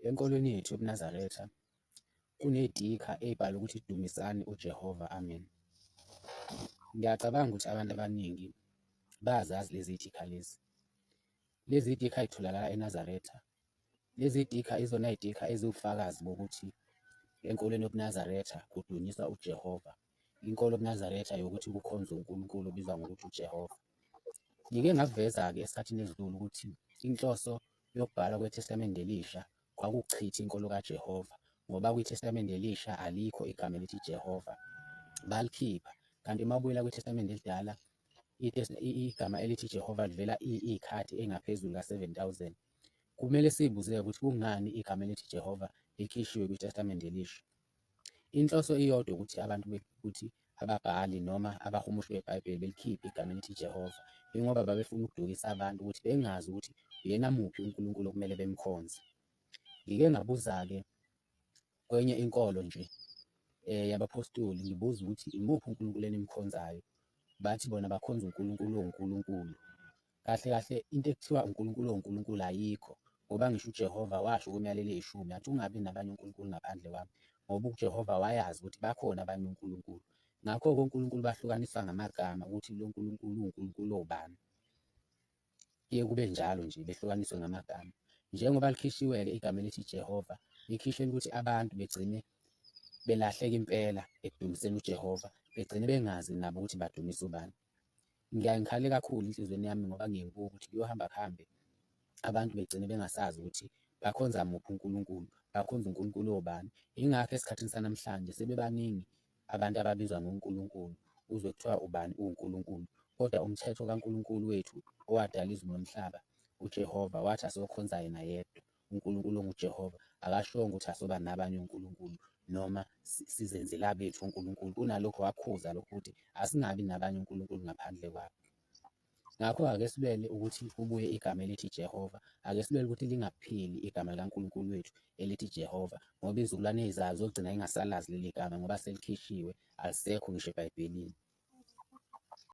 Enkolweni yethu yobuNazaretha kunedikha ey'bhalwe ukuthi dumisani uJehova, amen. Ngiyacabanga ukuthi abantu abaningi bayazazi lezi dikha lezi. Lezi dikha y'tholakala eNazaretha. Lezi dikha izona y'dikha eziwubufakazi bokuthi enkolweni yobuNazaretha kudunyiswa uJehova. Inkolo yobuNazaretha yokuthi kukhonzwe uNkulunkulu obizwa ngokuthi uJehova. Ngike ngakuveza-ke esikhathini esidlule ukuthi inhloso yokubhalwa kweTestamende Elisha kwakukuchitha inkolo kaJehova, ngoba kwiTestamende Elisha alikho igama elithi Jehova, balikhipha. Kanti uma ubuyela kwiTestamende Elidala igama elithi Jehova livela iy'khathi ey'ngaphezulu ka-7,000. Kumele siy'buze-ke ukuthi kungani igama elithi Jehova likhishiwe kwiTestamende Elisha. Inhloso iyodwa ukuthi abantu ukuthi ababhali noma abahumushi beBhayibheli belikhiphe igama elithi Jehova, ingoba babefuna ukudukisa abantu ukuthi bengazi ukuthi uyena muphi uNkulunkulu okumele bemkhonze. Ngike ngabuza-ke kwenye inkolo nje yabaphostoli, ngibuza ukuthi imuphi uNkulunkulu enimkhonzayo? Bathi bona bakhonza uNkulunkulu owuNkulunkulu. Kahle kahle into ekuthiwa uNkulunkulu owuNkulunkulu ayikho, ngoba ngisho uJehova washo kuMyalelo ey'Shumi athi ungabi nabanye uNkulunkulu ngaphandle kwami, ngoba uJehova wayazi ukuthi bakhona abanye uNkulunkulu. Ngakho-ke onkulunkulu bahlukaniswa ngamagama ukuthi lo nkulunkulu uNkulunkulu obani. Kuye kube njalo nje, behlukaniswe ngamagama. Njengoba likhishiwe-ke igama elithi Jehova, likhishelwe ukuthi abantu begcine belahleka impela ekudumiseni uJehova, begcine bengazi nabo ukuthi badumise ubani. Ngiyaye ngikhale kakhulu enhlizweni yami ngoba ngibuka ukuthi kuyohamba kuhambe abantu begcine bengasazi ukuthi bakhonza muphi uNkulunkulu, bakhonza uNkulunkulu obani. Yingakho esikhathini sanamhlanje sebebaningi abantu ababizwa ngonkulunkulu, uzwe kuthiwa ubani uwuNkulunkulu. Kodwa umthetho kaNkulunkulu wethu owadala izulu nomhlaba, uJehova wathi asokhonza yena yedwa, uNkulunkulu onguJehova. Akashongo ukuthi asoba nabanye onkulunkulu noma sizenzele abethu onkulunkulu. Kunalokho wakhuza lokho ukuthi asingabi nabanye unkulunkulu ngaphandle kwakhe. Ngakho ake sibele ukuthi kubuye igama elithi Jehova, ake sibele ukuthi lingapheli igama likaNkulunkulu wethu elithi Jehova, ngoba izizukulwane ey'zayo zogcina ingasalazi leli gama ngoba selikhishiwe, alisekho ngisho eBhayibhelini.